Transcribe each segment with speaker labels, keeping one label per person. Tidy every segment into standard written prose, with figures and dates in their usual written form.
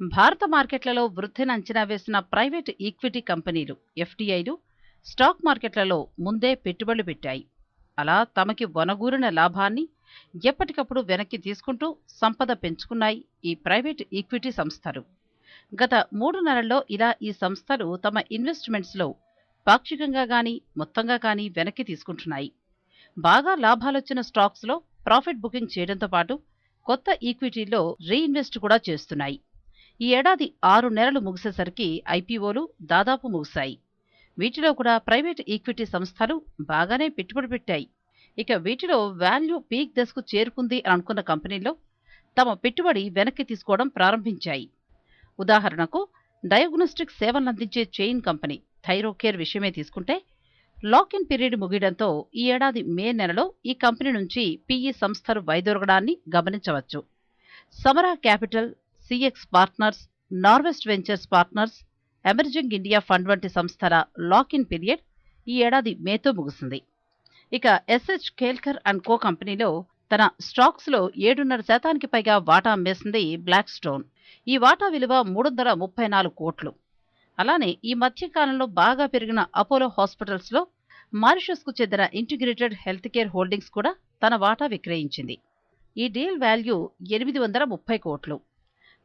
Speaker 1: భారత మార్కెట్లలో వృద్ధిని అంచనా వేసిన ప్రైవేట్ ఈక్విటీ కంపెనీలు ఎఫ్డిఐలు స్టాక్ మార్కెట్లలో ముందే పెట్టుబడులు పెట్టాయి. అలా తమకి వనగూరిన లాభాన్ని ఎప్పటికప్పుడు వెనక్కి తీసుకుంటూ సంపద పెంచుకున్నాయి ఈ ప్రైవేట్ ఈక్విటీ సంస్థలు. గత 3 నెలల్లో ఇలా ఈ సంస్థలు తమ ఇన్వెస్ట్మెంట్స్లో పాక్షికంగా కానీ మొత్తంగా కానీ వెనక్కి తీసుకుంటున్నాయి. బాగా లాభాలొచ్చిన స్టాక్స్లో ప్రాఫిట్ బుకింగ్ చేయడంతో పాటు కొత్త ఈక్విటీల్లో రీఇన్వెస్ట్ కూడా చేస్తున్నాయి. ఈ ఏడాది 6 నెలలు ముగిసేసరికి ఐపీఓలు దాదాపు ముగిశాయి. వీటిలో కూడా ప్రైవేట్ ఈక్విటీ సంస్థలు బాగానే పెట్టుబడి పెట్టాయి. ఇక వీటిలో వాల్యూ పీక్ దశకు చేరుకుంది అని అనుకున్న కంపెనీల్లో తమ పెట్టుబడి వెనక్కి తీసుకోవడం ప్రారంభించాయి. ఉదాహరణకు డయాగ్నోస్టిక్ సేవలందించే చైన్ కంపెనీ థైరోకేర్ విషయమే తీసుకుంటే లాక్ ఇన్ పీరియడ్ ముగియడంతో ఈ ఏడాది మే నెలలో ఈ కంపెనీ నుంచి పీఈ సంస్థలు వైదొలగడాన్ని గమనించవచ్చు. Samara capital, CX partners, Norwest ventures partners, emerging India fund వంటి సంస్థల లాక్ ఇన్ పీరియడ్ ఈ ఏడాది మేతో ముగిసింది. ఇక ఎస్హెచ్ ఖేల్కర్ అండ్ కో కంపెనీలో తన స్టాక్స్లో 7.5% పైగా వాటా అమ్మేసింది బ్లాక్ స్టోన్. ఈ వాటా విలువ 334 కోట్లు. అలానే ఈ మధ్యకాలంలో బాగా పెరిగిన అపోలో హాస్పిటల్స్లో మారిషస్కు చెందిన ఇంటిగ్రేటెడ్ హెల్త్ కేర్ హోల్డింగ్స్ కూడా తన వాటా విక్రయించింది. ఈ డీల్ వాల్యూ 830 కోట్లు.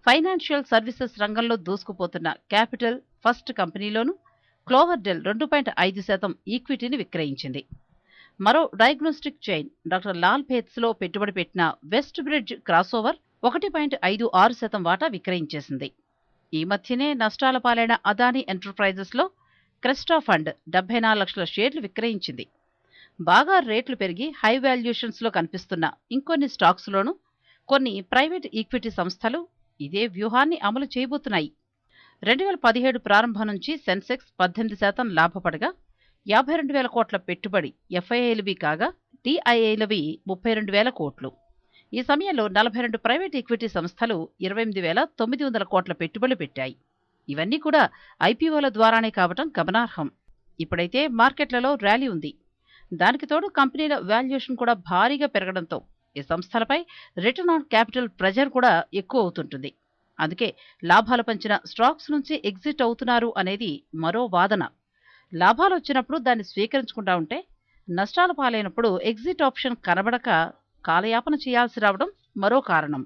Speaker 1: ఫైనాన్షియల్ సర్వీసెస్ రంగంలో దూసుకుపోతున్న క్యాపిటల్ ఫస్ట్ కంపెనీలోనూ క్లోవర్డెల్ 2.5% ఈక్విటీని విక్రయించింది. మరో డయాగ్నోస్టిక్ చైన్ డాక్టర్ లాల్ పేత్స్లో పెట్టుబడి పెట్టిన వెస్ట్ బ్రిడ్జ్ క్రాస్ఓవర్ 1.56% వాటా విక్రయించేసింది. ఈ మధ్యనే నష్టాల పాలైన అదానీ ఎంటర్ప్రైజెస్లో క్రెస్టా ఫండ్ 74 లక్షల షేర్లు విక్రయించింది. బాగా రేట్లు పెరిగి హై వాల్యుయేషన్స్లో కనిపిస్తున్న ఇంకొన్ని స్టాక్స్లోనూ కొన్ని ప్రైవేట్ ఈక్విటీ సంస్థలు ఇదే వ్యూహాన్ని అమలు చేయబోతున్నాయి. 2017 ప్రారంభం నుంచి సెన్సెక్స్ 18% లాభపడగా 52,000 కోట్ల పెట్టుబడి ఎఫ్ఐఐలవి కాగా టీఐఐలవి 32,000 కోట్లు. ఈ సమయంలో 42 ప్రైవేట్ ఈక్విటీ సంస్థలు 28,900 కోట్ల పెట్టుబడులు పెట్టాయి. ఇవన్నీ కూడా ఐపీఓల ద్వారానే కావటం గమనార్హం. ఇప్పుడైతే మార్కెట్లలో ర్యాలీ ఉంది. దానికి తోడు కంపెనీల వాల్యుయేషన్ కూడా భారీగా పెరగడంతో ఈ సంస్థలపై రిటర్న్ ఆన్ క్యాపిటల్ ప్రెజర్ కూడా ఎక్కువ అవుతుంటుంది. అందుకే లాభాలు పంచిన స్టాక్స్ నుంచి ఎగ్జిట్ అవుతున్నారు అనేది మరో వాదన. లాభాలు వచ్చినప్పుడు దాన్ని స్వీకరించకుండా ఉంటే, నష్టాల పాలైనప్పుడు ఎగ్జిట్ ఆప్షన్ కనబడక కాలయాపన చేయాల్సి రావడం మరో కారణం.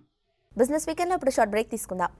Speaker 2: బిజినెస్ వీకెండ్లో ఇప్పుడు షార్ట్ బ్రేక్ తీసుకుందాం.